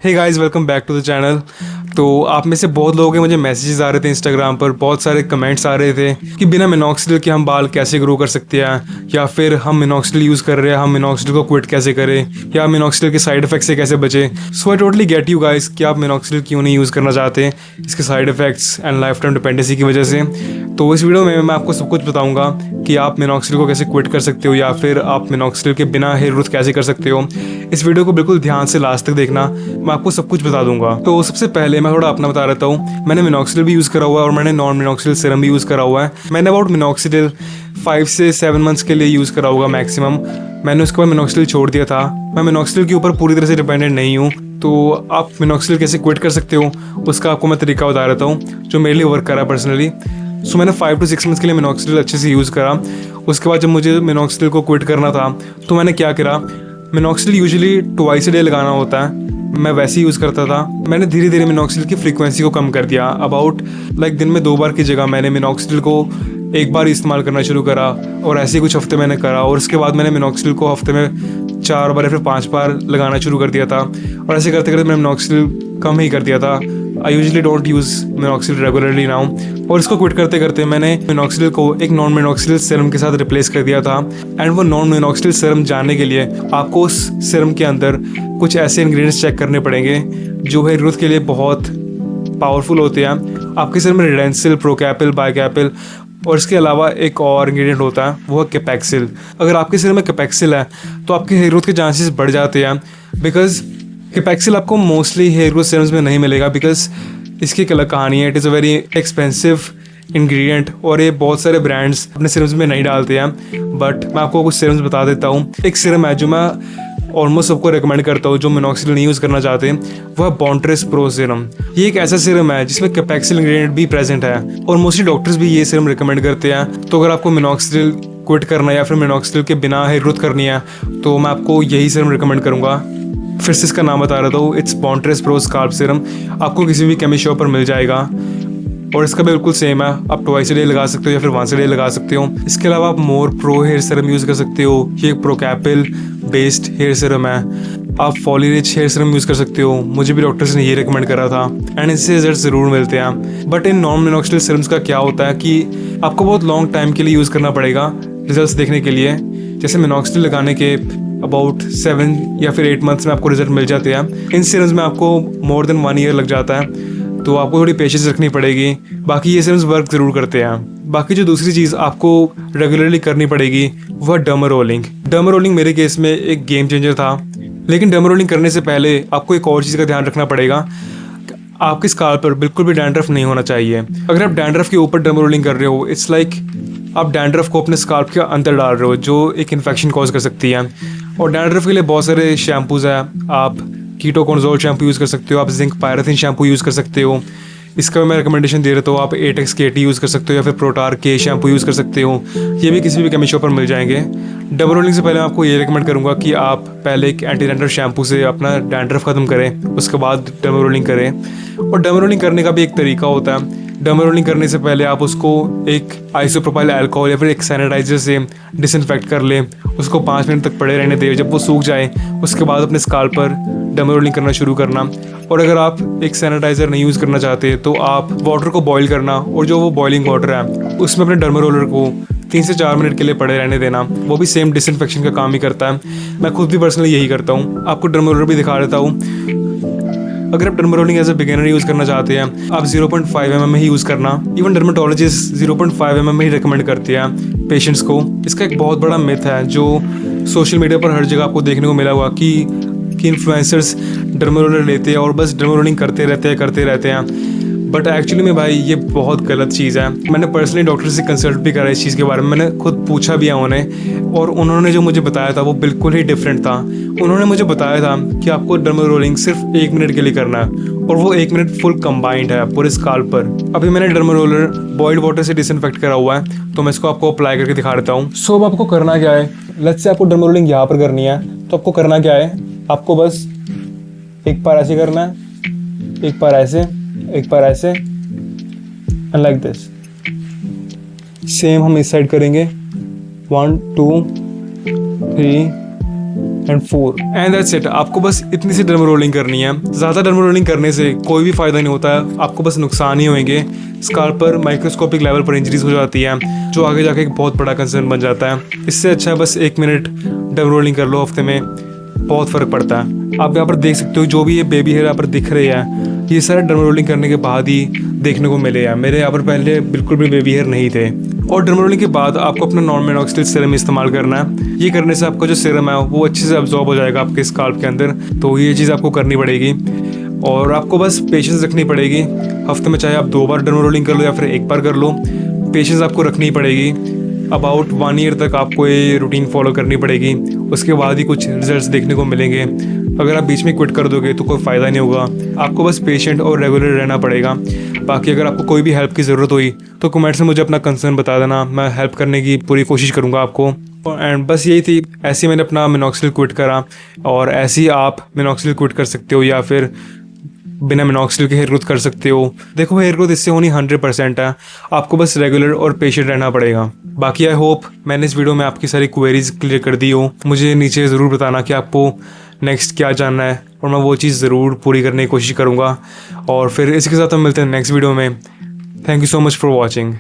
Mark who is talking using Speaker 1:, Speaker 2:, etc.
Speaker 1: Hey guys, welcome back to the channel. तो आप में से बहुत लोगों के मुझे मैसेजेस आ रहे थे इंस्टाग्राम पर, बहुत सारे कमेंट्स आ रहे थे कि बिना मिनॉक्सिडिल के हम बाल कैसे ग्रो कर सकते हैं, या फिर हम मिनॉक्सिडिल यूज़ कर रहे हैं, हम मिनॉक्सिडिल को क्विट कैसे करें, या मिनॉक्सिडिल के साइड इफेक्ट से कैसे बचें। So I totally get you guys कि आप मिनॉक्सिडिल क्यों नहीं यूज़ करना चाहते इसके side effects and life time dependency की वजह से। तो इस वीडियो में मैं आपको सब कुछ बताऊंगा कि आप मिनॉक्सिडिल को कैसे क्विट कर सकते हो, या फिर आप मिनॉक्सिडिल के बिना हेयर ग्रोथ कैसे कर सकते हो। इस वीडियो को बिल्कुल ध्यान से लास्ट तक देखना, मैं आपको सब कुछ बता दूंगा। तो सबसे पहले मैं थोड़ा अपना बता रहता हूँ। मैंने मिनॉक्सिडिल भी यूज़ करा हुआ है और मैंने नॉन मिनॉक्सिडिल सीरम भी यूज़ करा हुआ है। मैंने अबाउट मिनॉक्सिडिल 5 से 7 मंथ्स के लिए यूज़ करा होगा मैक्सिमम। मैंने उसके बाद मिनॉक्सिडिल छोड़ दिया था। मैं मिनॉक्सिडिल के ऊपर पूरी तरह से डिपेंडेंट नहीं हूँ। तो आप मिनॉक्सिडिल कैसे क्विट कर सकते हो उसका आपको मैं तरीका बता रहता हूँ जो मेरे लिए वर्क करा पर्सनली। सो मैंने 5 to 6 मंथ्स के लिए मिनॉक्सिडिल अच्छे से यूज़ करा। उसके बाद जब मुझे मिनॉक्सिडिल को क्विट करना था तो मैंने क्या करा, minoxidil usually twice a day लगाना होता है, मैं वैसे ही यूज़ करता था। मैंने धीरे धीरे मिनॉक्सिडिल की फ्रीक्वेंसी को कम कर दिया। अबाउट दिन में 2 बार की जगह मैंने मिनॉक्सिडिल को 1 बार इस्तेमाल करना शुरू करा, और ऐसे ही कुछ हफ्ते मैंने करा। और उसके बाद मैंने मिनॉक्सिडिल को हफ्ते में 4 बार या फिर 5 बार लगाना शुरू कर दिया था। और ऐसे करते करते मैंने मिनॉक्सिडिल कम ही कर दिया था। I usually don't use minoxidil regularly now. और इसको क्विट करते करते मैंने मिनॉक्सिडिल को एक नॉन मिनॉक्सिडिल सीरम के साथ रिप्लेस कर दिया था। एंड वो नॉन मिनॉक्सिडिल सीरम जानने के लिए आपको उस सीरम के अंदर कुछ ऐसे इंग्रेडिएंट्स चेक करने पड़ेंगे जो हेयर ग्रोथ के लिए बहुत पावरफुल होते हैं। आपके सीरम में रिडेंसिल, प्रोकैपिल, बाइकैपिल और इसके अलावा एक और इंग्रेडिएंट होता है, वो है कैपेक्सिल। अगर आपके सीरम में कैपेक्सिल है तो आपके हेयर ग्रोथ के चांसेस बढ़ जाते हैं, बिकॉज कैपेक्सिल आपको मोस्टली हेयर ग्रोथ सीरम्स में नहीं मिलेगा, बिकॉज इसकी एक अलग कहानी है। It is a very expensive ingredient और ये बहुत सारे ब्रांड्स अपने सीरम्स में नहीं डालते हैं। बट मैं आपको कुछ सीरम्स बता देता हूँ। एक सीरम है जो मैं ऑलमोस्ट सबको रेकमेंड करता हूँ जो मिनॉक्सिडिल नहीं यूज़ करना चाहते, वो है बॉन्ट्रेस प्रो सीरम। ये एक ऐसा सीरम है जिसमें कैपेक्सिल इंग्रेडिएंट भी प्रेजेंट है, और मोस्टली डॉक्टर्स भी ये सीरम रिकमेंड करते हैं। तो अगर आपको मिनॉक्सिडिल क्विट करना है या फिर मिनॉक्सिडिल के बिना हेयर ग्रोथ करनी है तो मैं आपको यही सीरम रिकमेंड करूँगा। फिर से इसका नाम बता रहा हूँ, इट्स बॉन्ट्रेस प्रो स्काल्प सीरम। आपको किसी भी केमिस्ट शॉप पर मिल जाएगा, और इसका भी बिल्कुल सेम है। आप ट्वाइस अ डे लगा सकते हो या फिर वंस अ डे लगा सकते हो। इसके अलावा आप मोर प्रो हेयर सीरम यूज़ कर सकते हो। ये एक प्रोकैपिल बेस्ड हेयर सीरम है। आप फॉलीरिच हेयर सीरम यूज़ कर सकते हो, मुझे भी डॉक्टर्स ने ये रिकमेंड करा था, एंड इससे रिजल्ट ज़रूर मिलते हैं। But in non minoxidil serums का क्या होता है कि आपको बहुत लॉन्ग टाइम के लिए यूज़ करना पड़ेगा रिजल्ट देखने के लिए। जैसे मिनॉक्सिडिल लगाने के अबाउट 7 या फिर 8 मंथ्स में आपको रिजल्ट मिल जाते हैं। इन सीरम्स में आपको मोर देन 1 ईयर लग जाता है, तो आपको थोड़ी पेशेंस रखनी पड़ेगी। बाकी ये सीरम्स वर्क ज़रूर करते हैं। बाकी जो दूसरी चीज़ आपको रेगुलरली करनी पड़ेगी वो है डर्मा रोलिंग। डर्मा रोलिंग मेरे केस में एक गेम चेंजर था। लेकिन डर्मा रोलिंग करने से पहले आपको एक और चीज़ का ध्यान रखना पड़ेगा, आपके स्काल्प पर बिल्कुल भी डैंड्रफ नहीं होना चाहिए। अगर आप डैंड्रफ के ऊपर डर्मा रोलिंग कर रहे हो, इट्स लाइक आप डैंड्रफ को अपने स्काल्प के अंदर डाल रहे हो, जो एक इन्फेक्शन कॉज कर सकती है। और डैंड्रफ के लिए बहुत सारे शैम्पूज़ हैं। आप कीटोकोनाज़ोल शैम्पू यूज़ कर सकते हो, आप जिंक पायराथिन शैम्पू यूज़ कर सकते हो। इसका मैं रिकमेंडेशन दे रहा हूँ, आप 8X KT यूज़ कर सकते हो या फिर प्रोटार के शैम्पू यूज़ कर सकते हो। ये भी किसी भी केमिस्ट शॉप पर मिल जाएंगे। डबल रोलिंग से पहले मैं आपको ये रिकमेंड करूँगा कि आप पहले एक एंटी डैंड्रफ शैम्पू से अपना डैंड्रफ ख़त्म करें, उसके बाद डबल रोलिंग करें। और डबल रोलिंग करने का भी एक तरीका होता है। डबल रोलिंग करने से पहले आप उसको एक आइसोप्रोपाइल अल्कोहल या फिर एक सैनिटाइजर से डिसइंफेक्ट कर लें, उसको 5 मिनट तक पड़े रहने दें। जब वो सूख जाए उसके बाद अपने स्काल्प पर डबल रोलिंग करना शुरू करना। और अगर आप एक सैनिटाइज़र नहीं यूज़ करना चाहते तो आप वाटर को बॉईल करना, और जो वो बॉइलिंग वाटर है उसमें अपने डर्मा रोलर को 3 से 4 मिनट के लिए पड़े रहने देना। वो भी सेम डिसइंफेक्शन का काम ही करता है। मैं खुद भी पर्सनली यही करता हूँ। आपको डर्मा रोलर भी दिखा देता हूँ। अगर आप derma rolling as a beginner use करना चाहते हैं, आप 0.5 mm में ही यूज़ करना। इवन डर्माटोलॉजिस्ट 0.5 mm में ही रिकमेंड करती है पेशेंट्स को। इसका एक बहुत बड़ा मिथ है जो सोशल मीडिया पर हर जगह आपको देखने को मिला हुआ कि इन्फ्लुएंसर्स डर्मा रोलर लेते हैं और बस डर्मा रोलिंग करते रहते हैं। बट एक्चुअली में भाई ये बहुत गलत चीज़ है। मैंने पर्सनली डॉक्टर से कंसल्ट भी करा इस चीज़ के बारे में। मैंने खुद पूछा भी है उन्हें, और उन्होंने जो मुझे बताया था वो बिल्कुल ही डिफरेंट था। उन्होंने मुझे बताया था कि आपको डर्मा रोलिंग सिर्फ 1 मिनट के लिए करना है, और वो 1 मिनट फुल कंबाइंड है पूरे स्काल्प पर। अभी मैंने डर्मा रोलर बॉइल्ड वाटर से डिसइंफेक्ट करा हुआ है, तो मैं इसको आपको अप्लाई करके दिखा देता हूँ। सो अब आपको करना क्या है, लेट्स से आपको डर्मा रोलिंग यहाँ पर करनी है, तो आपको करना क्या है, आपको बस एक बार ऐसे करना है, एक बार ऐसे, एक बार ऐसे, एंड लाइक दिस। सेम हम इस साइड करेंगे। 1 2 3 एंड 4 एंड दैट्स इट। आपको बस इतनी सी डर्मा रोलिंग करनी है। ज़्यादा डर्मा रोलिंग करने से कोई भी फ़ायदा नहीं होता है, आपको बस नुकसान ही होंगे। स्काल्प पर माइक्रोस्कोपिक लेवल पर इंजरीज हो जाती है, जो आगे जाके एक बहुत बड़ा कंसर्न बन जाता है। इससे अच्छा है बस 1 मिनट डर्मा रोलिंग कर लो हफ्ते में, बहुत फ़र्क पड़ता है। आप यहाँ पर देख सकते हो जो भी ये बेबी हेयर यहाँ पर दिख रहे हैं, ये सारे डर्मा रोलिंग करने के बाद ही देखने को मिले हैं। मेरे यहाँ पर पहले बिल्कुल भी बेबी हेयर नहीं थे। और डर्मा रोलिंग के बाद आपको अपना नॉन मिनॉक्सिडिल सीरम इस्तेमाल करना है। ये करने से आपका जो सीरम है वो अच्छे से अब्जॉर्ब हो जाएगा आपके स्काल्प के अंदर, तो ये चीज़ आपको करनी पड़ेगी। और आपको बस पेशेंस रखनी पड़ेगी। हफ्ते में चाहे आप 2 बार डर्मा रोलिंग कर लो या फिर 1 बार कर लो, पेशेंस आपको रखनी पड़ेगी। अबाउट 1 ईयर तक आपको ये रूटीन फॉलो करनी पड़ेगी, उसके बाद ही कुछ रिजल्ट्स देखने को मिलेंगे। अगर आप बीच में क्विट कर दोगे तो कोई फ़ायदा नहीं होगा। आपको बस पेशेंट और रेगुलर रहना पड़ेगा। बाकी अगर आपको कोई भी हेल्प की ज़रूरत हुई तो कमेंट्स में मुझे अपना कंसर्न बता देना, मैं हेल्प करने की पूरी कोशिश करूँगा आपको। एंड बस यही थी, ऐसे ही मैंने अपना मिनॉक्सिडिल क्विट करा, और ऐसे ही आप मिनॉक्सिडिल क्विट कर सकते हो या फिर बिना मिनॉक्सिडिल के हेयर ग्रोथ कर सकते हो। देखो, हेयर ग्रोथ इससे होनी 100% है, आपको बस रेगुलर और पेशेंट रहना पड़ेगा। बाकी आई होप मैंने इस वीडियो में आपकी सारी क्वेरीज क्लियर कर दी हो। मुझे नीचे ज़रूर बताना कि आपको नेक्स्ट क्या जानना है, और मैं वो चीज़ ज़रूर पूरी करने की कोशिश करूँगा। और फिर इसी के साथ हम मिलते हैं नेक्स्ट वीडियो में। Thank you so much for watching.